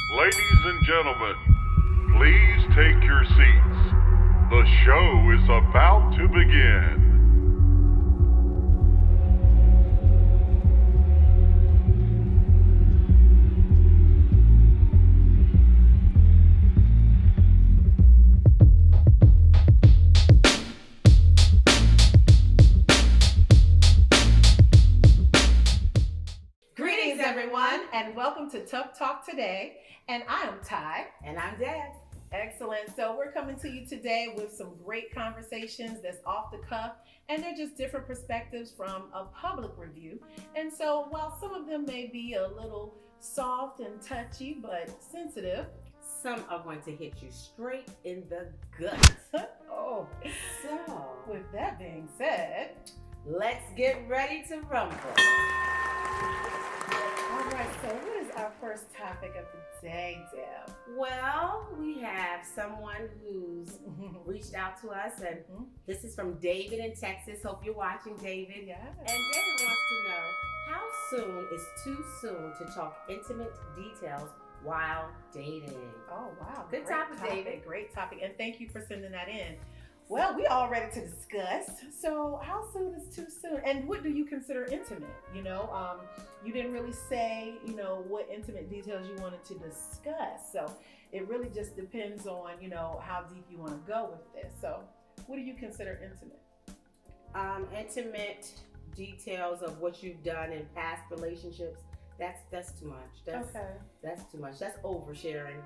Ladies and gentlemen, please take your seats. The show is about to begin. Greetings, everyone, and welcome to Tough Talk Today. And I am Ty. And I'm Deb. Excellent. So we're coming to you today with some great conversations that's off the cuff, and they're just different perspectives from a public review. And so while some of them may be a little soft and touchy, but sensitive, Some are going to hit you straight in the gut. oh, So, with that being said, let's get ready to rumble. all right, so what is our first topic of the day, Deb? Well, we have someone who's reached out to us, and this is from David in Texas. Hope you're watching, David. Yeah. And David wants to know, how soon is too soon to talk intimate details while dating? Oh, wow. Good Great topic, David. Great topic. And thank you for sending that in. Well, we all ready to discuss. So how soon is too soon? And what do you consider intimate? You didn't really say, what intimate details you wanted to discuss. So it really just depends on, how deep you want to go with this. So what do you consider intimate? Intimate details of what you've done in past relationships. That's too much. That's too much. That's oversharing.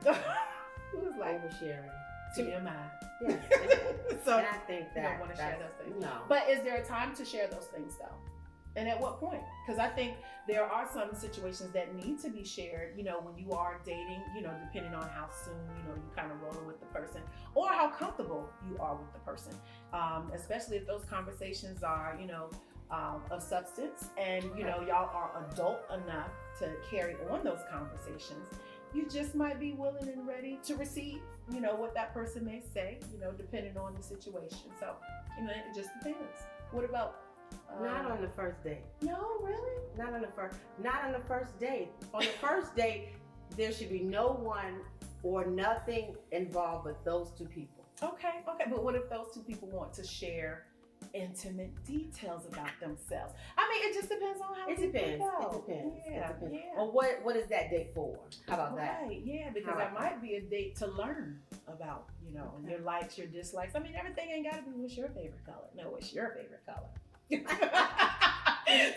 Who's like Oversharing. TMI? Yes. So And I think you that don't want to share those things. No. But is there a time to share those things though? And at what point? Because I think there are some situations that need to be shared, when you are dating, depending on how soon, you kind of roll with the person or how comfortable you are with the person. Especially if those conversations are, of substance and, y'all are adult enough to carry on those conversations. You just might be willing and ready to receive, what that person may say, depending on the situation. So, it just depends. What about? Not on the first date. No, really? Not on the first date. On the first date, there should be no one or nothing involved but those two people. Okay. But what if those two people want to share intimate details about themselves? I mean, it just depends on how It deep depends. you go. Yeah. Yeah. Or what is that date for? How about that? Right, yeah, because that might be a date to learn about, your likes, your dislikes. I mean, everything ain't got to be what's your favorite color. No, what's your favorite color?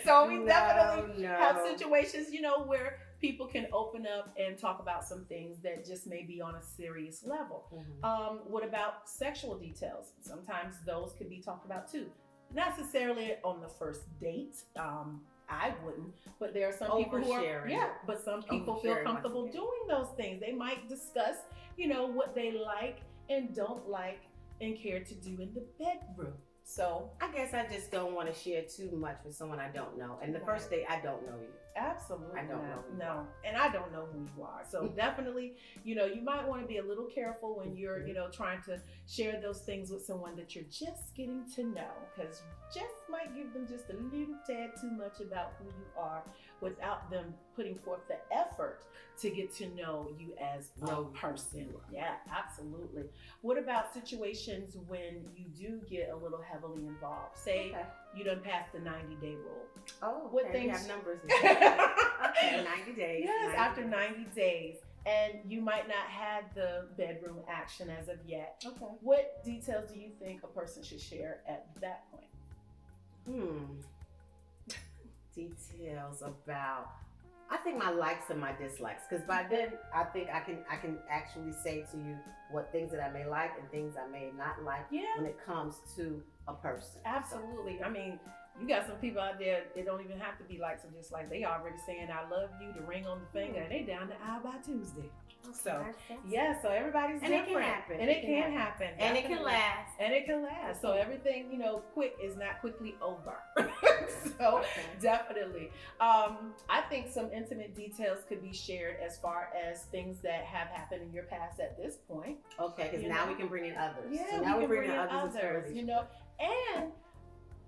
So we definitely have situations, where people can open up and talk about some things that just may be on a serious level. Mm-hmm. What about sexual details? Sometimes those could be talked about too. Not necessarily on the first date. I wouldn't, but there are some people who are, but some people feel comfortable doing those things. They might discuss, what they like and don't like and care to do in the bedroom. So I guess I just don't want to share too much with someone I don't know. And the first date, I don't know you. Absolutely. I don't know who you are. And I don't know who you are. So definitely, you might want to be a little careful when you're, trying to share those things with someone that you're just getting to know, because just might give them just a little tad too much about who you are without them putting forth the effort to get to know you as a person. Yeah, absolutely. What about situations when you do get a little heavily involved? Say you done passed the 90-day rule. Oh, what things? We have numbers now. Okay, 90 days. Yes, after 90 days. And you might not have the bedroom action as of yet. Okay. What details do you think a person should share at that point? Details about, I think, my likes and my dislikes, because by then I think I can actually say to you what things that I may like and things I may not like when it comes to a person. Absolutely. I mean, you got some people out there, it don't even have to be likes or dislikes. They already saying I love you, the ring on the finger, and they down the aisle by Tuesday. So so everybody's different. It can happen. And it can last. So everything, quick is not quickly over. So definitely. I think some intimate details could be shared as far as things that have happened in your past at this point. Okay, because now we can bring in others. Yeah, so now we we're can bringing bring in others. And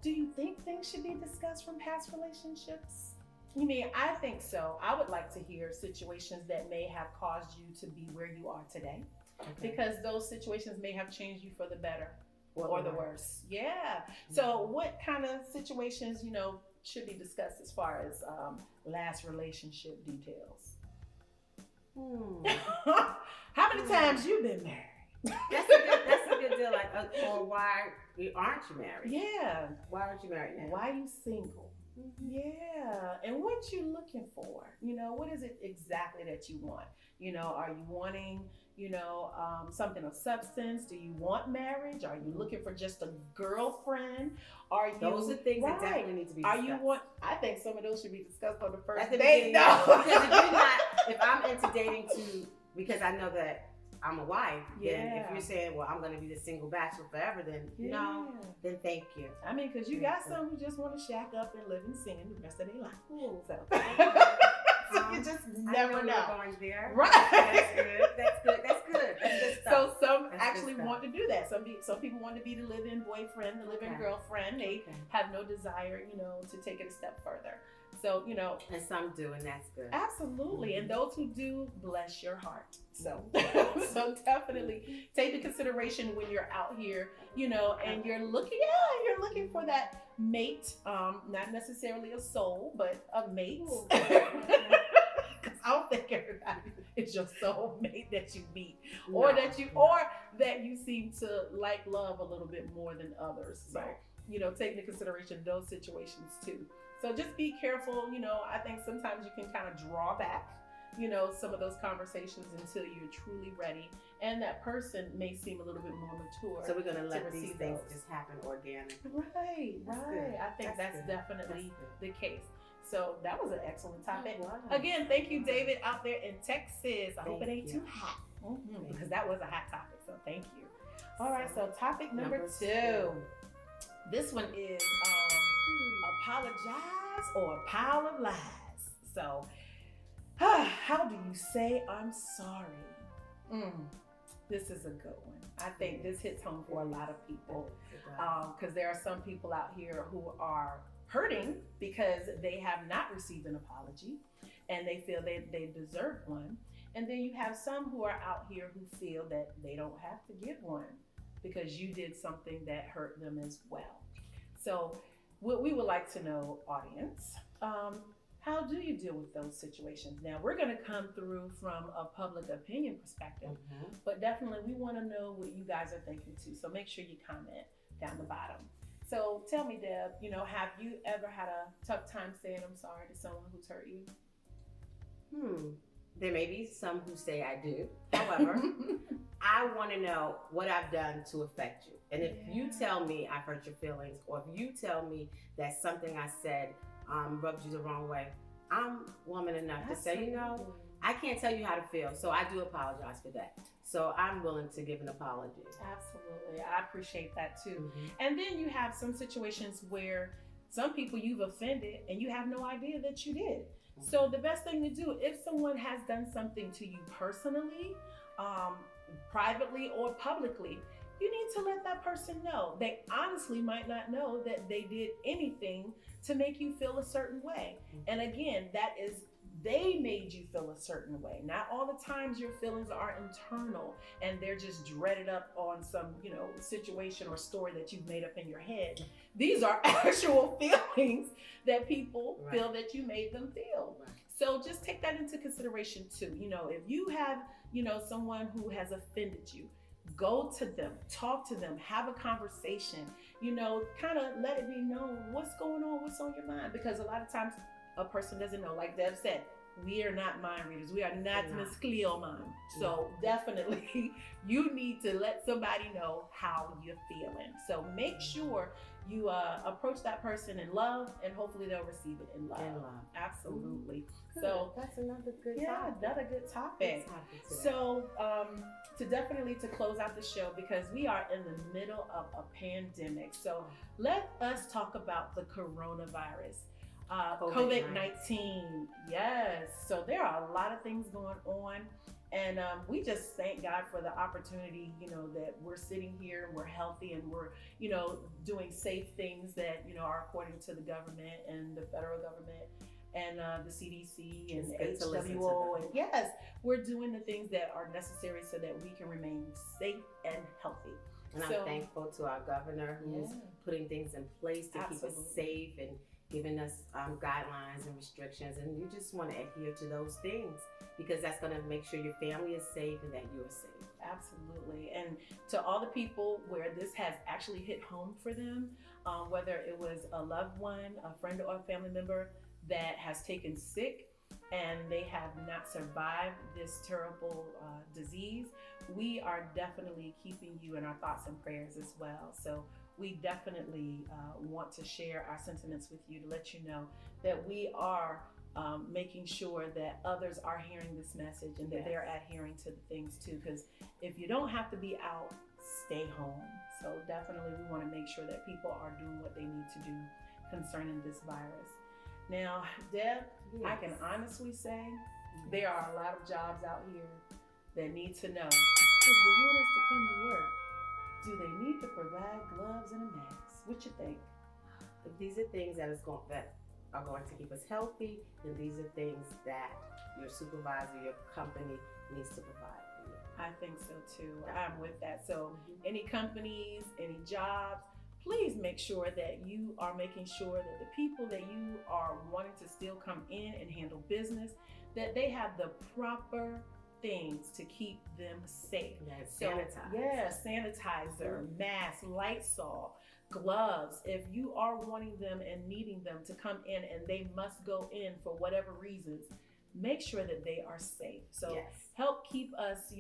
do you think things should be discussed from past relationships? You mean, I think so. I would like to hear situations that may have caused you to be where you are today, because those situations may have changed you for the better or the worse. Yeah. So what kind of situations, should be discussed as far as last relationship details? How many times you been married? That's a good deal. Like, or why aren't you married? Yeah. Why aren't you married now? Why are you single? Yeah. And what you looking for? What is it exactly that you want? Are you wanting, something of substance? Do you want marriage? Are you looking for just a girlfriend? Those are things that definitely need to be discussed. I think some of those should be discussed on the first date. date. No. Because if I'm into dating too, because I know that I'm a wife, then if you're saying, well, I'm going to be the single bachelor forever, then no, then thank you. I mean, because you got some who just want to shack up and live and sin the rest of their life. So, so you just never know. Going there. Right. That's good. That's good stuff. So some actually want to do that. Some people want to be the live-in boyfriend, the live-in girlfriend. They have no desire, to take it a step further. So, and some do, and that's good. Absolutely. And those who do, bless your heart. So, so definitely take into consideration when you're out here, and you're looking for that mate, not necessarily a soul, but a mate. Because I don't think everybody is your soul mate that you meet, or that you seem to like love a little bit more than others. So, take into consideration those situations too. So just be careful, I think sometimes you can kind of draw back, some of those conversations until you're truly ready. And that person may seem a little bit more mature. So we're going to let these things just happen organically. Right. I think that's definitely the case. So that was an excellent topic. Again, thank you, David, out there in Texas. I hope it ain't too hot. Because that was a hot topic. So thank you. All right. So topic number 2. This one is apologize or a pile of lies. So, how do you say I'm sorry? This is a good one. I think this hits home for a lot of people, because there are some people out here who are hurting because they have not received an apology and they feel they deserve one. And then you have some who are out here who feel that they don't have to give one because you did something that hurt them as well. So what we would like to know, audience, how do you deal with those situations? Now, we're going to come through from a public opinion perspective, but definitely we want to know what you guys are thinking too. So make sure you comment down the bottom. So tell me, Deb, have you ever had a tough time saying I'm sorry to someone who's hurt you? There may be some who say I do. However, I want to know what I've done to affect you. And if you tell me I've hurt your feelings, or if you tell me that something I said rubbed you the wrong way, I'm woman enough to say, I can't tell you how to feel. So I do apologize for that. So I'm willing to give an apology. Absolutely. I appreciate that too. And then you have some situations where some people you've offended and you have no idea that you did. So the best thing to do, if someone has done something to you personally, privately or publicly, you need to let that person know. They honestly might not know that they did anything to make you feel a certain way. And again, that is, they made you feel a certain way. Not all the times your feelings are internal and they're just dreaded up on some, situation or story that you've made up in your head. These are actual feelings that people feel that you made them feel. So just take that into consideration too. If you have, someone who has offended you, go to them, talk to them, have a conversation, kind of let it be known what's going on, what's on your mind. Because a lot of times a person doesn't know. Like Deb said, we are not mind readers. We are not Miss Cleo mind. So definitely you need to let somebody know how you're feeling. So make sure you approach that person in love, and hopefully they'll receive it in love. Absolutely. Good. So that's another good topic. Another good topic. So to close out the show, because we are in the middle of a pandemic. So let us talk about the coronavirus. COVID-19. Yes. So there are a lot of things going on. And we just thank God for the opportunity, that we're sitting here and we're healthy and we're, doing safe things that, are according to the government and the federal government. and the CDC and It's good to listen to HWO. them. And yes, we're doing the things that are necessary so that we can remain safe and healthy. And I'm thankful to our governor who's putting things in place to keep us safe and giving us guidelines and restrictions. And you just want to adhere to those things because that's going to make sure your family is safe and that you're safe. Absolutely. And to all the people where this has actually hit home for them, whether it was a loved one, a friend or a family member that has taken sick and they have not survived this terrible disease, we are definitely keeping you in our thoughts and prayers as well. So we definitely want to share our sentiments with you to let you know that we are making sure that others are hearing this message and that they're adhering to the things too. Because if you don't have to be out, stay home. So definitely we want to make sure that people are doing what they need to do concerning this virus. Now, Deb, I can honestly say there are a lot of jobs out here that need to know, if you want us to come to work, do they need to provide gloves and a mask? What you think? If these are things that are going to keep us healthy, then these are things that your supervisor, your company needs to provide for you. I think so too. I'm with that. So any companies, any jobs, please make sure that you are making sure that the people that you are wanting to still come in and handle business, that they have the proper things to keep them safe. Sanitizer, mask, Lysol, gloves. If you are wanting them and needing them to come in and they must go in for whatever reasons, make sure that they are safe. So help keep us,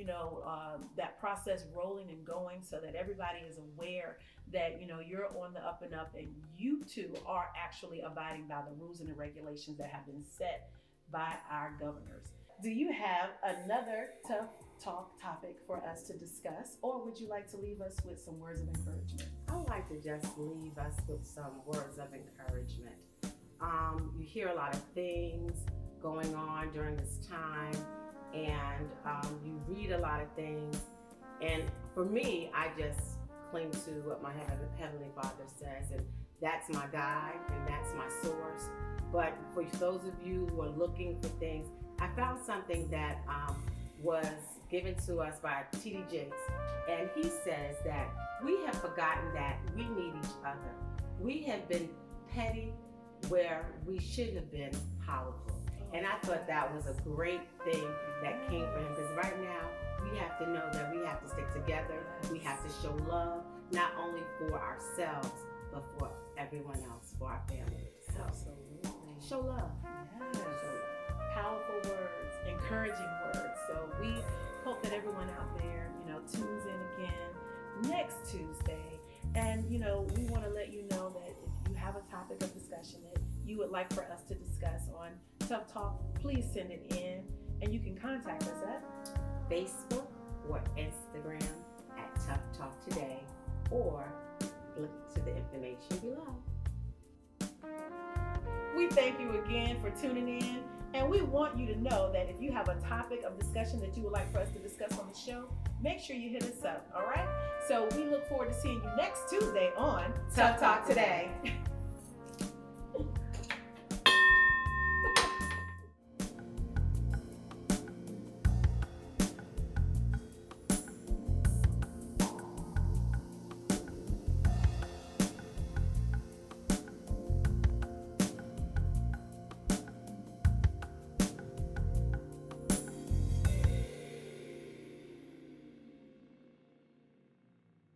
that process rolling and going so that everybody is aware that, you're on the up and up and you too are actually abiding by the rules and the regulations that have been set by our governors. Do you have another tough talk topic for us to discuss, or would you like to leave us with some words of encouragement? I would like to just leave us with some words of encouragement. You hear a lot of things going on during this time, and you read a lot of things. And for me, I just cling to what my Heavenly Father says, and that's my guide and that's my source. But for those of you who are looking for things, I found something that was given to us by T.D. Jakes, and he says that we have forgotten that we need each other. We have been petty where we should have been powerful. And I thought that was a great thing that came from him, because right now we have to know that we have to stick together. We have to show love, not only for ourselves, but for everyone else, for our families. So, Absolutely. show love. Yes. Powerful words, encouraging words. So we hope that everyone out there, tunes in again next Tuesday. And, we want to let you know that if you have a topic of discussion that you would like for us to discuss on Tough Talk, please send it in. And you can contact us at Facebook or Instagram at Tough Talk Today, or look to the information below. We thank you again for tuning in, and we want you to know that if you have a topic of discussion that you would like for us to discuss on the show, make sure you hit us up, all right? So we look forward to seeing you next Tuesday on Tough Talk Today.